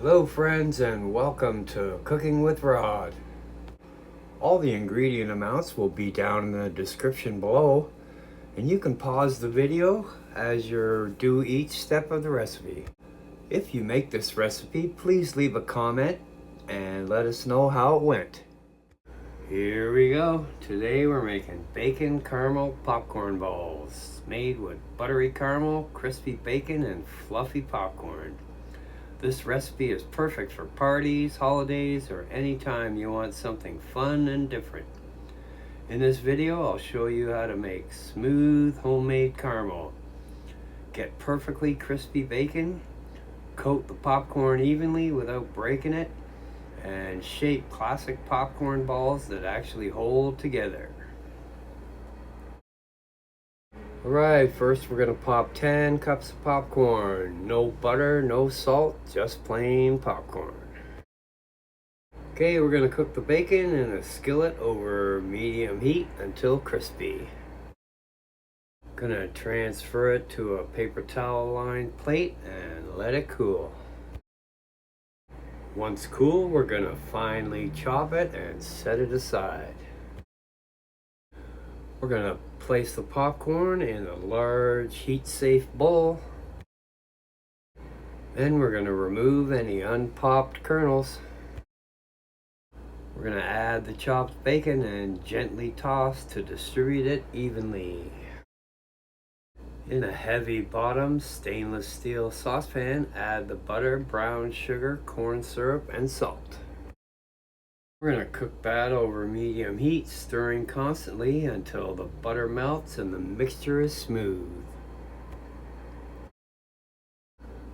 Hello friends, and welcome to Cooking with Rod. All the ingredient amounts will be down in the description below, and you can pause the video as you do each step of the recipe. If you make this recipe, please leave a comment and let us know how it went. Here we go. Today we're making bacon caramel popcorn balls made with buttery caramel, crispy bacon, and fluffy popcorn. This recipe is perfect for parties, holidays, or anytime you want something fun and different. In this video, I'll show you how to make smooth homemade caramel. Get perfectly crispy bacon, coat the popcorn evenly without breaking it, and shape classic popcorn balls that actually hold together. Alright, first we're going to pop 10 cups of popcorn. No butter, no salt, just plain popcorn. Okay, we're going to cook the bacon in a skillet over medium heat until crispy. Going to transfer it to a paper towel lined plate and let it cool. Once cool, we're going to finely chop it and set it aside. We're going to place the popcorn in a large heat-safe bowl. Then we're going to remove any unpopped kernels. We're going to add the chopped bacon and gently toss to distribute it evenly. In a heavy bottom stainless steel saucepan, add the butter, brown sugar, corn syrup, and salt. We're going to cook that over medium heat, stirring constantly until the butter melts and the mixture is smooth.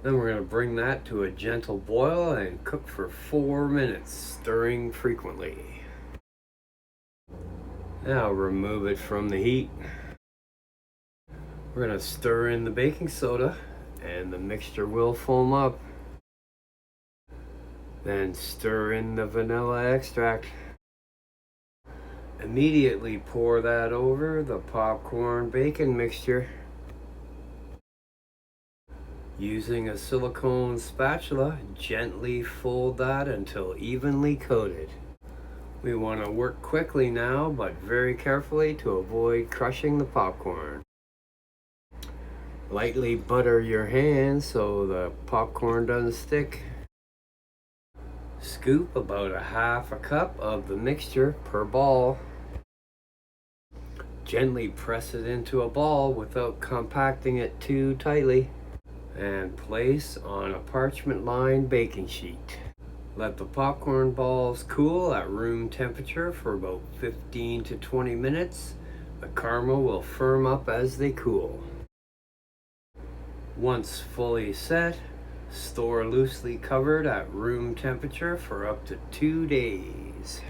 Then we're going to bring that to a gentle boil and cook for 4 minutes, stirring frequently. Now remove it from the heat. We're going to stir in the baking soda and the mixture will foam up. Then stir in the vanilla extract. Immediately pour that over the popcorn bacon mixture. Using a silicone spatula, gently fold that until evenly coated. We want to work quickly now, but very carefully to avoid crushing the popcorn. Lightly butter your hands so the popcorn doesn't stick. Scoop about a half a cup of the mixture per ball. Gently press it into a ball without compacting it too tightly, and place on a parchment-lined baking sheet. Let the popcorn balls cool at room temperature for about 15 to 20 minutes. The caramel will firm up as they cool. Once fully set, store loosely covered at room temperature for up to 2 days.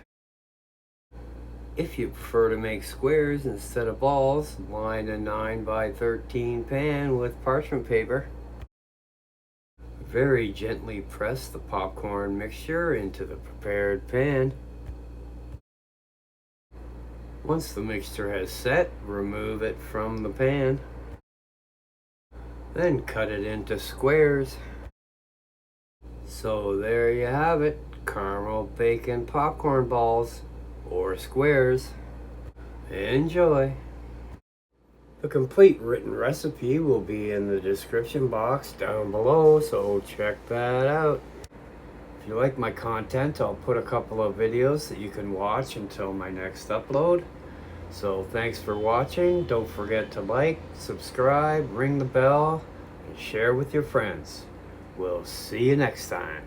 If you prefer to make squares instead of balls, line a 9x13 pan with parchment paper. Very gently press the popcorn mixture into the prepared pan. Once the mixture has set, remove it from the pan. Then cut it into squares. So there you have it, caramel bacon popcorn balls, or squares. Enjoy! The complete written recipe will be in the description box down below, so check that out. If you like my content, I'll put a couple of videos that you can watch until my next upload. So thanks for watching. Don't forget to like, subscribe, ring the bell, and share with your friends. We'll see you next time.